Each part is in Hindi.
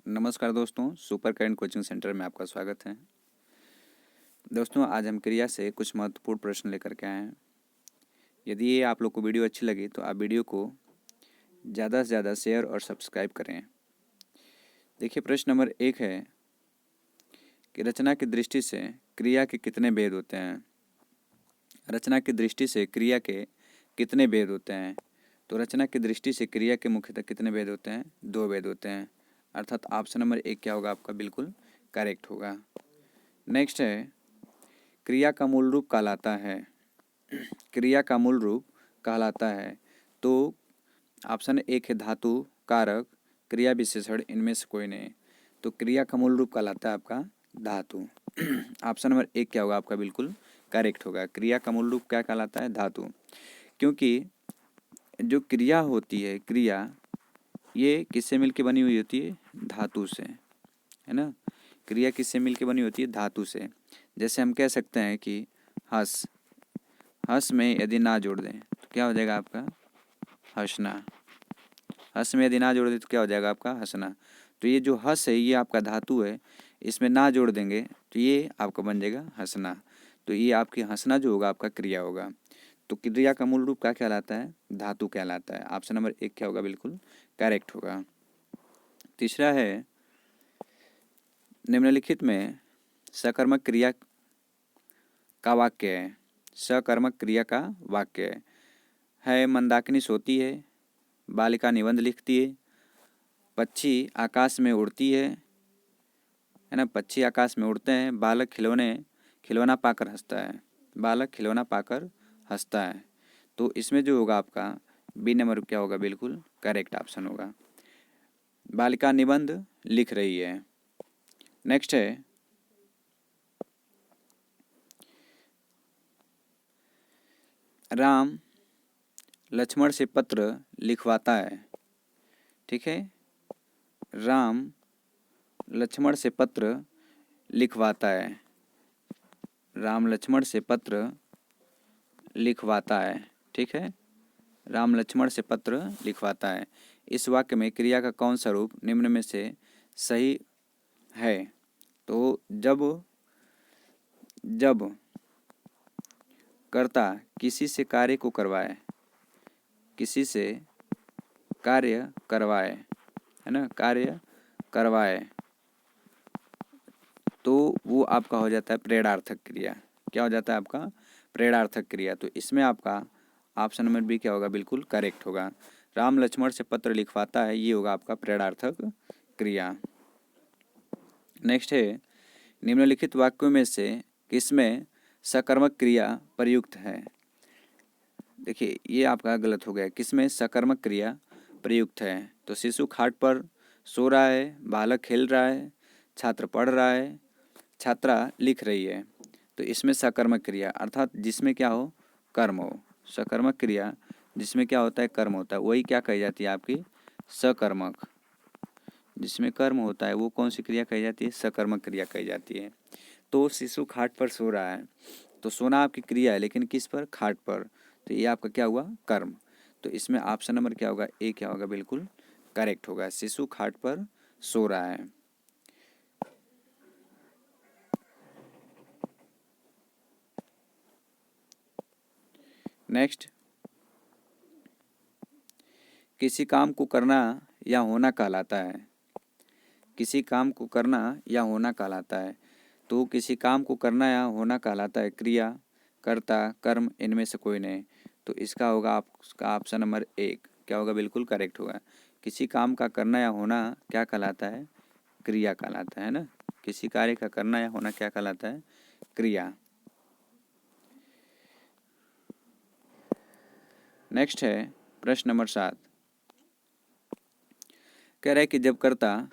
नमस्कार दोस्तों, सुपर करंट कोचिंग सेंटर में आपका स्वागत है। दोस्तों, आज हम क्रिया से कुछ महत्वपूर्ण प्रश्न लेकर के आए हैं। यदि ये आप लोग को वीडियो अच्छी लगी तो आप वीडियो को ज़्यादा से ज़्यादा शेयर और सब्सक्राइब करें। देखिए, प्रश्न नंबर 1 है कि रचना की दृष्टि से क्रिया के कितने भेद होते हैं। रचना की दृष्टि से क्रिया के कितने भेद होते हैं। तो रचना की दृष्टि से क्रिया के मुख्यतः कितने भेद होते हैं? 2 भेद होते हैं, अर्थात ऑप्शन नंबर 1 क्या होगा आपका? बिल्कुल करेक्ट होगा। नेक्स्ट है, क्रिया का मूल रूप कहलाता है। क्रिया का मूल रूप कहलाता है। तो ऑप्शन 1 है धातु, कारक, क्रिया विशेषण, इनमें से कोई नहीं। तो क्रिया का मूल रूप कहलाता है आपका धातु। ऑप्शन नंबर 1 क्या होगा आपका? बिल्कुल करेक्ट होगा। क्रिया का मूल रूप क्या कहलाता है? धातु। क्योंकि जो क्रिया होती है, क्रिया ये किससे मिलके बनी हुई होती है? धातु से, है ना। क्रिया किससे मिलके बनी होती है? धातु से। जैसे हम कह सकते हैं कि हंस, हंस में यदि ना जोड़ दें तो क्या हो जाएगा आपका? हंसना। हंस में यदि ना जोड़ दें तो क्या हो जाएगा आपका? हंसना। तो ये जो हंस है ये आपका धातु है, इसमें ना जोड़ देंगे तो ये आपका बन जाएगा हंसना। तो ये आपकी हंसना जो होगा आपका क्रिया होगा। तो क्रिया का मूल रूप क्या कहलाता है? धातु कहलाता है। ऑप्शन नंबर 1 क्या होगा? बिल्कुल करेक्ट होगा। तीसरा है, निम्नलिखित में सकर्मक क्रिया का वाक्य है। सकर्मक क्रिया का वाक्य है मंदाकिनी सोती है, बालिका निबंध लिखती है, पक्षी आकाश में उड़ती है ना। पक्षी आकाश में उड़ते हैं, बालक खिलौना पाकर हंसता है। बालक खिलौना पाकर हंसता है। तो इसमें जो होगा आपका बी नंबर क्या होगा? बिल्कुल करेक्ट ऑप्शन होगा। बालिका निबंध लिख रही है। नेक्स्ट है, राम लक्ष्मण से पत्र लिखवाता है। ठीक है, राम लक्ष्मण से पत्र लिखवाता है। राम लक्ष्मण से पत्र लिखवाता है। ठीक है, राम लक्ष्मण से पत्र लिखवाता है। इस वाक्य में क्रिया का कौन सा रूप निम्न में से सही है? तो जब कर्ता किसी से कार्य को करवाए, किसी से कार्य करवाए, है ना, कार्य करवाए, तो वो आपका हो जाता है प्रेरणार्थक क्रिया। क्या हो जाता है आपका? प्रेरणार्थक क्रिया। तो इसमें आपका ऑप्शन नंबर बी क्या होगा? बिल्कुल करेक्ट होगा। राम लक्ष्मण से पत्र लिखवाता है, ये होगा आपका प्रेरणार्थक क्रिया। नेक्स्ट है, निम्नलिखित वाक्यों में से किसमें सकर्मक क्रिया प्रयुक्त है? देखिए, ये आपका गलत हो गया। किसमें सकर्मक क्रिया प्रयुक्त है? तो शिशु खाट पर सो रहा है, बालक खेल रहा है, छात्र पढ़ रहा है, छात्रा लिख रही है। तो इसमें सकर्मक क्रिया अर्थात जिसमें क्या हो? कर्म हो। सकर्मक क्रिया जिसमें क्या होता है? कर्म होता है, वही क्या कही जाती है आपकी? सकर्मक। जिसमें कर्म होता है वो कौन सी क्रिया कही जाती है? सकर्मक क्रिया कही जाती है। तो शिशु खाट पर सो रहा है, तो सोना आपकी क्रिया है, लेकिन किस पर? खाट पर। तो ये आपका क्या हुआ? कर्म। तो इसमें ऑप्शन नंबर क्या होगा? ए क्या होगा? बिल्कुल करेक्ट होगा। शिशु खाट पर सो रहा है। नेक्स्ट, किसी काम को करना या होना कहलाता है। किसी काम को करना या होना कहलाता है। तो किसी काम को करना या होना कहलाता है क्रिया, कर्ता, कर्म, इनमें से कोई नहीं। तो इसका होगा आपका ऑप्शन नंबर 1 क्या होगा? बिल्कुल करेक्ट होगा। किसी काम का करना या होना क्या कहलाता है? क्रिया कहलाता है ना। किसी कार्य का करना या होना क्या कहलाता है? क्रिया। नेक्स्ट है प्रश्न नंबर 7। कह रहा है कि जब कर्ता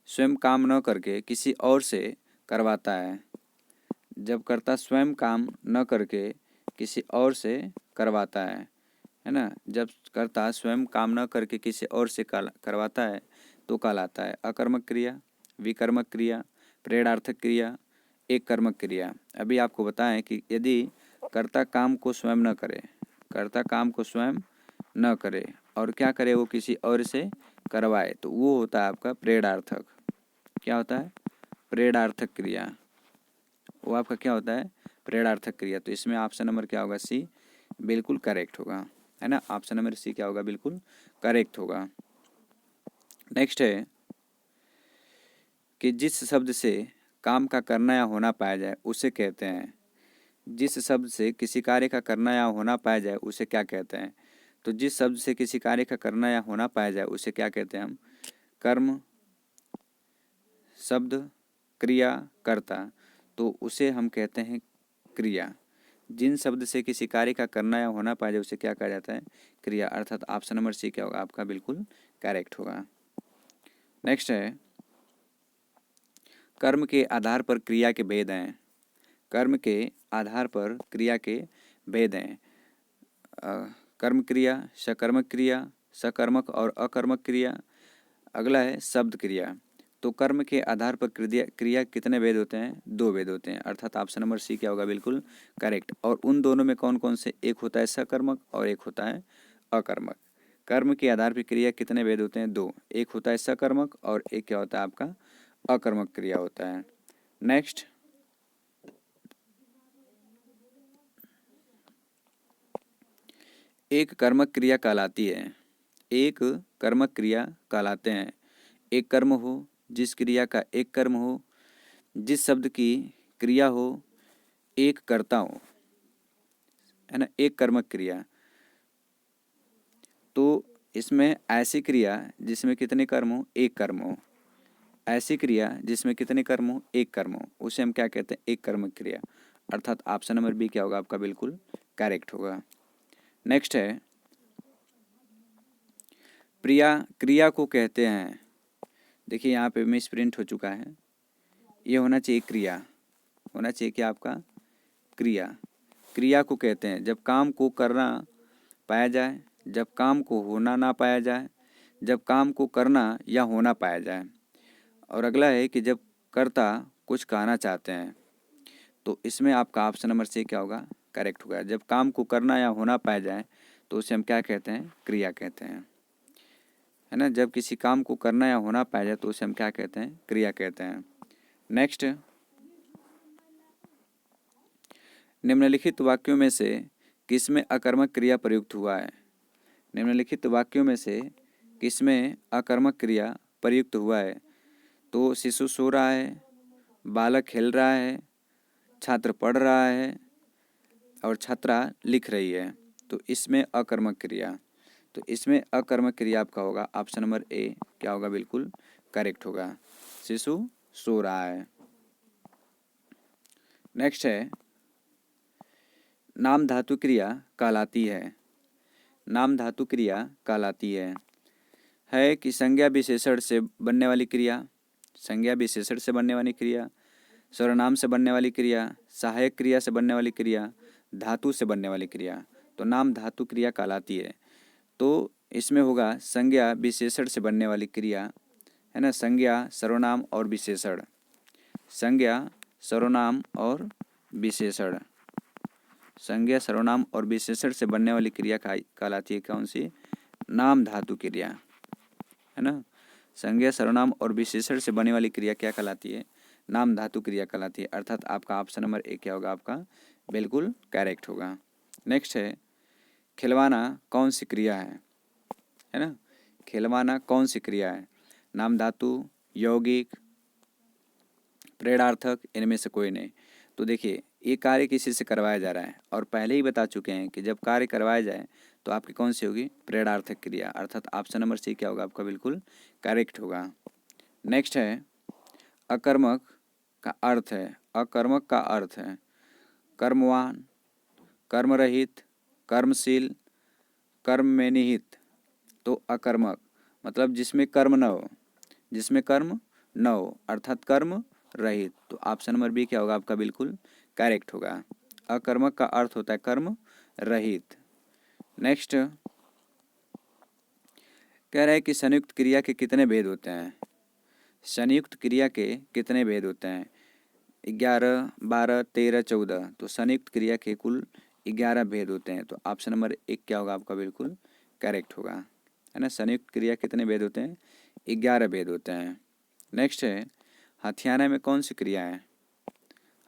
स्वयं काम न करके किसी और से करवाता है। जब कर्ता स्वयं काम न करके किसी और से करवाता है ना। जब कर्ता स्वयं काम न करके किसी और से करवाता है तो कहलाता है अकर्मक क्रिया, विकर्मक क्रिया, प्रेरणार्थक क्रिया, एक कर्मक क्रिया। अभी आपको बताएं कि यदि कर्ता काम को स्वयं न करे, कर्ता काम को स्वयं न करे और क्या करे? वो किसी और से करवाए, तो वो होता है आपका प्रेरणार्थक। क्या होता है, प्रेरणार्थक क्रिया। वो आपका क्या होता है, प्रेरणार्थक क्रिया। तो इसमें ऑप्शन नंबर क्या होगा, सी बिल्कुल करेक्ट होगा, है ना। ऑप्शन नंबर सी क्या होगा, बिल्कुल करेक्ट होगा। नेक्स्ट है कि जिस शब्द से काम का करना या होना पाया जाए उसे कहते हैं। जिस शब्द से किसी कार्य का करना या होना पाया जाए उसे क्या कहते हैं। तो जिस शब्द से किसी कार्य का करना या होना पाया जाए उसे क्या कहते हैं हम, कर्म, शब्द, क्रिया, कर्ता। तो उसे हम कहते हैं क्रिया। जिन शब्द से किसी कार्य का करना या होना पाया जाए उसे क्या कहा जाता है, क्रिया। अर्थात ऑप्शन नंबर सी क्या होगा आपका, बिल्कुल करेक्ट होगा। नेक्स्ट है कर्म के आधार पर क्रिया के भेद हैं। कर्म के आधार पर क्रिया के भेद हैं। कर्म क्रिया, सकर्मक क्रिया, सकर्मक और अकर्मक क्रिया। अगला है शब्द क्रिया। तो कर्म के आधार पर क्रिया क्रिया कितने भेद होते हैं, 2 भेद होते हैं। अर्थात ऑप्शन नंबर सी क्या होगा, बिल्कुल करेक्ट। और उन दोनों में कौन कौन से, एक होता है सकर्मक और एक होता है अकर्मक। कर्म के आधार पर क्रिया कितने भेद होते हैं, 2। एक होता है सकर्मक और एक क्या होता है आपका, अकर्मक क्रिया होता है। नेक्स्ट, एक कर्मक क्रिया कहलाती है। एक कर्मक क्रिया कहलाते हैं। एक कर्म हो, जिस क्रिया का एक कर्म हो, जिस शब्द की क्रिया हो, एक कर्ता हो, है ना, एक कर्मक क्रिया। तो इसमें ऐसी क्रिया जिसमें कितने कर्म हो, एक कर्म हो। ऐसी क्रिया जिसमें कितने कर्म हो, एक कर्म हो, उसे हम क्या कहते हैं, एक कर्मक क्रिया। अर्थात ऑप्शन नंबर बी क्या होगा आपका, बिल्कुल करेक्ट होगा। नेक्स्ट है प्रिया क्रिया को कहते हैं। देखिए यहाँ पे मिस प्रिंट हो चुका है, ये होना चाहिए क्रिया, होना चाहिए क्या आपका, क्रिया। क्रिया को कहते हैं जब काम को करना पाया जाए, जब काम को होना ना पाया जाए, जब काम को करना या होना पाया जाए। और अगला है कि जब कर्ता कुछ कहना चाहते हैं। तो इसमें आपका ऑप्शन नंबर सी क्या होगा, करेक्ट होगा। जब काम को करना या होना पाया जाए तो उसे हम क्या कहते हैं, क्रिया कहते हैं, है ना। जब किसी काम को करना या होना पाया जाए तो उसे हम क्या कहते हैं, क्रिया कहते हैं। नेक्स्ट, निम्नलिखित वाक्यों में से किसमें अकर्मक क्रिया प्रयुक्त हुआ है। निम्नलिखित वाक्यों में से किसमें अकर्मक क्रिया प्रयुक्त हुआ है। तो शिशु सो रहा है, बालक खेल रहा है, छात्र पढ़ रहा है और छात्रा लिख रही है। तो इसमें अकर्मक क्रिया, तो इसमें अकर्मक क्रिया आपका होगा ऑप्शन नंबर ए क्या होगा, बिल्कुल करेक्ट होगा। शिशु सो रहा है। नेक्स्ट है नाम धातु क्रिया कहलाती है। नाम धातु क्रिया कहलाती है कि संज्ञा विशेषण से बनने वाली क्रिया, संज्ञा विशेषण से बनने वाली क्रिया, सर्वनाम से बनने वाली क्रिया, सहायक क्रिया से बनने वाली क्रिया, धातु से बनने वाली क्रिया। तो नाम धातु क्रिया कहलाती है। तो इसमें होगा संज्ञा विशेषण से बनने वाली क्रिया, है ना। संज्ञा, सर्वनाम और विशेषण, संज्ञा, सर्वनाम और विशेषण, संज्ञा, सर्वनाम और विशेषण से बनने वाली क्रिया कहलाती है कौन सी, नाम धातु क्रिया, है ना। संज्ञा, सर्वनाम और विशेषण से बनने वाली क्रिया क्या कहलाती है, नाम धातु क्रिया कहलाती है। अर्थात आपका ऑप्शन नंबर ए क्या होगा आपका, बिल्कुल करेक्ट होगा। नेक्स्ट है खिलवाना कौन सी क्रिया है ना। खिलवाना कौन सी क्रिया है, नाम धातु, यौगिक, प्रेरणार्थक, इनमें से कोई नहीं। तो देखिए ये कार्य किसी से करवाया जा रहा है और पहले ही बता चुके हैं कि जब कार्य करवाया जाए तो आपकी कौन सी होगी, प्रेरणार्थक क्रिया। अर्थात ऑप्शन नंबर सी क्या होगा आपका, बिल्कुल करेक्ट होगा। नेक्स्ट है अकर्मक का अर्थ है, अकर्मक का अर्थ है कर्मवान, कर्मरहित, कर्मशील, कर्म में निहित। तो अकर्मक मतलब जिसमें कर्म न हो, जिसमें कर्म न हो, अर्थात कर्म रहित। तो ऑप्शन नंबर बी क्या होगा आपका, बिल्कुल करेक्ट होगा। अकर्मक का अर्थ होता है कर्म रहित। नेक्स्ट कह रहा है कि संयुक्त क्रिया के कितने भेद होते हैं। संयुक्त क्रिया के कितने भेद होते हैं, 11, 12, 13, 14। तो संयुक्त क्रिया के कुल 11 भेद होते हैं। तो ऑप्शन नंबर एक क्या होगा आपका, बिल्कुल करेक्ट होगा, है ना। संयुक्त क्रिया कितने भेद होते हैं, 11 भेद होते हैं। नेक्स्ट है हथियाना में कौन सी क्रिया है?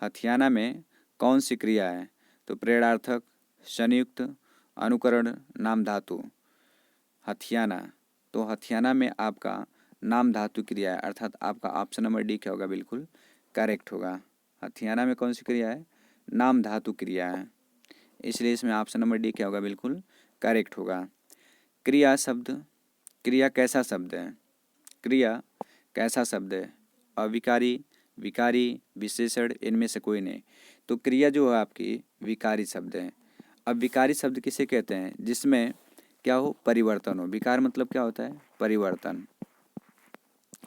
हथियाना में कौन सी क्रिया है? तो प्रेरणार्थक, संयुक्त, अनुकरण, नाम धातु। हथियाना, तो हथियाना में आपका नाम धातु क्रिया है, अर्थात आपका ऑप्शन नंबर डी क्या होगा? बिल्कुल करेक्ट होगा। हथियाना में कौन सी क्रिया है? नाम धातु क्रिया है, इसलिए इसमें ऑप्शन नंबर डी क्या होगा? बिल्कुल करेक्ट होगा। क्रिया शब्द, क्रिया कैसा शब्द है? क्रिया कैसा शब्द है? अविकारी, विकारी, विशेषण, इनमें से कोई नहीं। तो क्रिया जो है आपकी विकारी शब्द है। अब विकारी शब्द किसे कहते हैं? जिसमें क्या हो? परिवर्तन हो। विकार मतलब क्या होता है? परिवर्तन।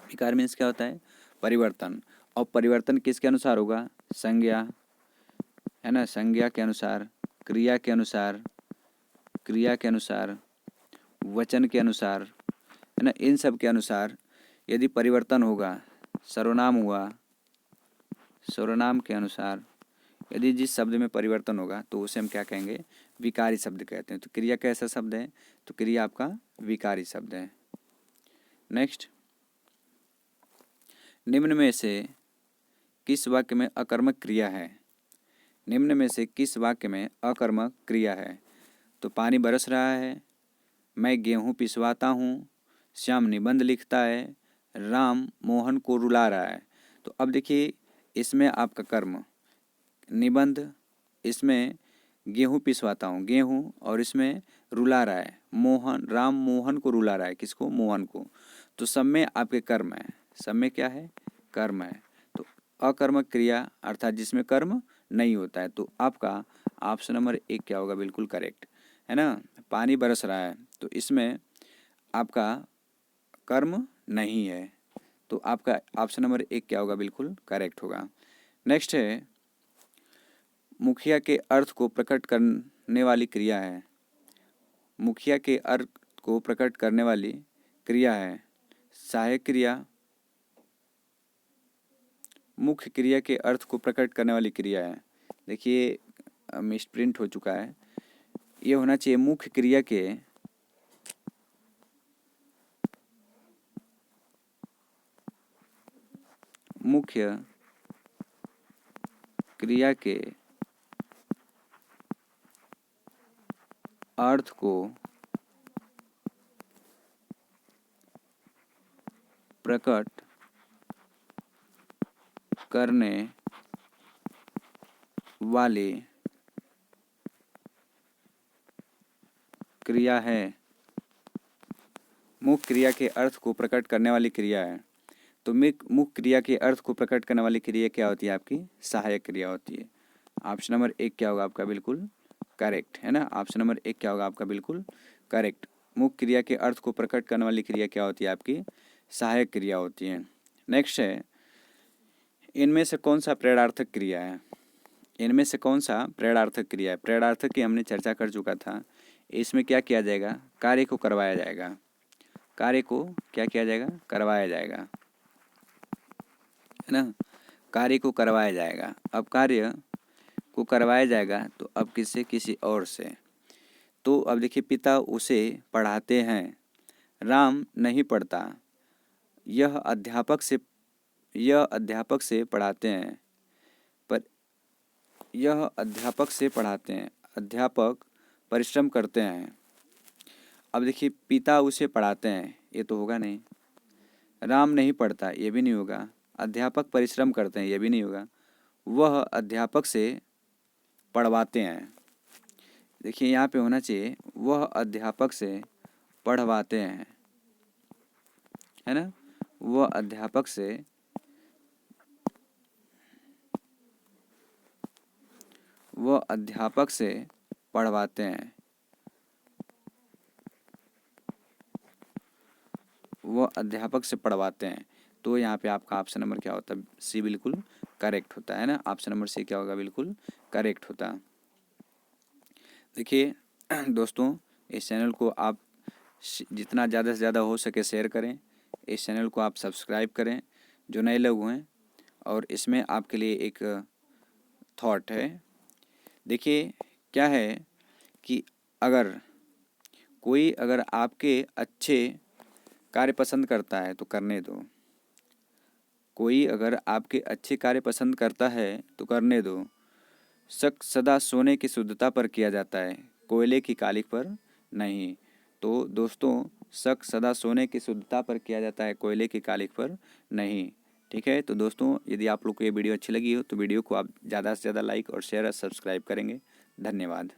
विकार मीन्स क्या होता है? परिवर्तन। और परिवर्तन किसके अनुसार होगा? संज्ञा, है ना, संज्ञा के अनुसार, क्रिया के अनुसार, क्रिया के अनुसार, वचन के अनुसार, है ना, इन सब के अनुसार यदि परिवर्तन होगा, सर्वनाम हुआ, सर्वनाम के अनुसार यदि जिस शब्द में परिवर्तन होगा तो उसे हम क्या कहेंगे? विकारी शब्द कहते हैं। तो क्रिया कैसा शब्द है? तो क्रिया आपका विकारी शब्द है। नेक्स्ट, निम्न में से किस वाक्य में अकर्मक क्रिया है? निम्न में से किस वाक्य में अकर्मक क्रिया है? तो पानी बरस रहा है, मैं गेहूँ पिसवाता हूँ, श्याम निबंध लिखता है, राम मोहन को रुला रहा है। तो अब देखिए, इसमें आपका कर्म निबंध, इसमें गेहूँ पिसवाता हूँ गेहूँ, और इसमें रुला रहा है मोहन, राम मोहन को रुला रहा है। किसको? मोहन को। तो सब में आपके कर्म है, सब में क्या है? कर्म है। तो अकर्मक क्रिया अर्थात जिसमें कर्म नहीं होता है, तो आपका ऑप्शन नंबर एक क्या होगा? बिल्कुल करेक्ट, है ना। पानी बरस रहा है, तो इसमें आपका कर्म नहीं है, तो आपका ऑप्शन नंबर एक क्या होगा? बिल्कुल करेक्ट होगा। नेक्स्ट है, मुखिया के अर्थ को प्रकट करने वाली क्रिया है। मुखिया के अर्थ को प्रकट करने वाली क्रिया है सहायक क्रिया, मुख्य क्रिया के अर्थ को प्रकट करने वाली क्रिया है। देखिए मिसप्रिंट हो चुका है, ये होना चाहिए मुख्य क्रिया के मुख्य क्रिया के अर्थ को प्रकट करने वाली क्रिया है। मुख्य क्रिया के अर्थ को प्रकट करने वाली क्रिया है। तो मुख्य क्रिया के अर्थ को प्रकट करने वाली क्रिया क्या होती है? आपकी सहायक क्रिया होती है। ऑप्शन नंबर एक क्या होगा आपका? बिल्कुल करेक्ट, है ना। ऑप्शन नंबर एक क्या होगा आपका? बिल्कुल करेक्ट। मुख्य क्रिया के अर्थ को प्रकट करने वाली क्रिया क्या होती है? आपकी सहायक क्रिया होती है। नेक्स्ट है, इनमें से कौन सा प्रेरणार्थक क्रिया है? इनमें से कौन सा प्रेरणार्थक क्रिया है? प्रेरणार्थक की हमने चर्चा कर चुका था। इसमें क्या किया जाएगा? कार्य को करवाया जाएगा। कार्य को क्या किया जाएगा? करवाया जाएगा, है ना। कार्य को करवाया जाएगा। अब कार्य को करवाया जाएगा तो अब किससे? किसी और से। तो अब देखिए, पिता उसे पढ़ाते हैं, राम नहीं पढ़ता, यह अध्यापक से पढ़ाते हैं, पर यह अध्यापक से पढ़ाते हैं, अध्यापक परिश्रम करते हैं। अब देखिए, पिता उसे पढ़ाते हैं, ये तो होगा नहीं। राम नहीं पढ़ता, ये भी नहीं होगा। अध्यापक परिश्रम करते हैं, ये भी नहीं होगा। वह अध्यापक से पढ़वाते हैं। देखिए यहाँ पे होना चाहिए वह अध्यापक से पढ़वाते हैं, है ना। वह अध्यापक से पढ़वाते हैं। वह अध्यापक से पढ़वाते हैं। तो यहाँ पे आपका ऑप्शन नंबर क्या होता है? सी बिल्कुल करेक्ट होता है ना। ऑप्शन नंबर सी क्या होगा? बिल्कुल करेक्ट होता। देखिए दोस्तों, इस चैनल को आप जितना ज़्यादा से ज़्यादा हो सके शेयर करें। इस चैनल को आप सब्सक्राइब करें जो नए लोग हैं। और इसमें आपके लिए एक थॉट है। देखिए क्या है कि अगर आपके अच्छे कार्य पसंद करता है तो करने दो। कोई अगर आपके अच्छे कार्य पसंद करता है तो करने दो। शक सदा सोने की शुद्धता पर किया जाता है, कोयले की कालिख पर नहीं। तो दोस्तों, शक सदा सोने की शुद्धता पर किया जाता है, कोयले की कालिख पर नहीं। ठीक है, तो दोस्तों, यदि आप लोग को ये वीडियो अच्छी लगी हो तो वीडियो को आप ज़्यादा से ज़्यादा लाइक और शेयर और सब्सक्राइब करेंगे। धन्यवाद।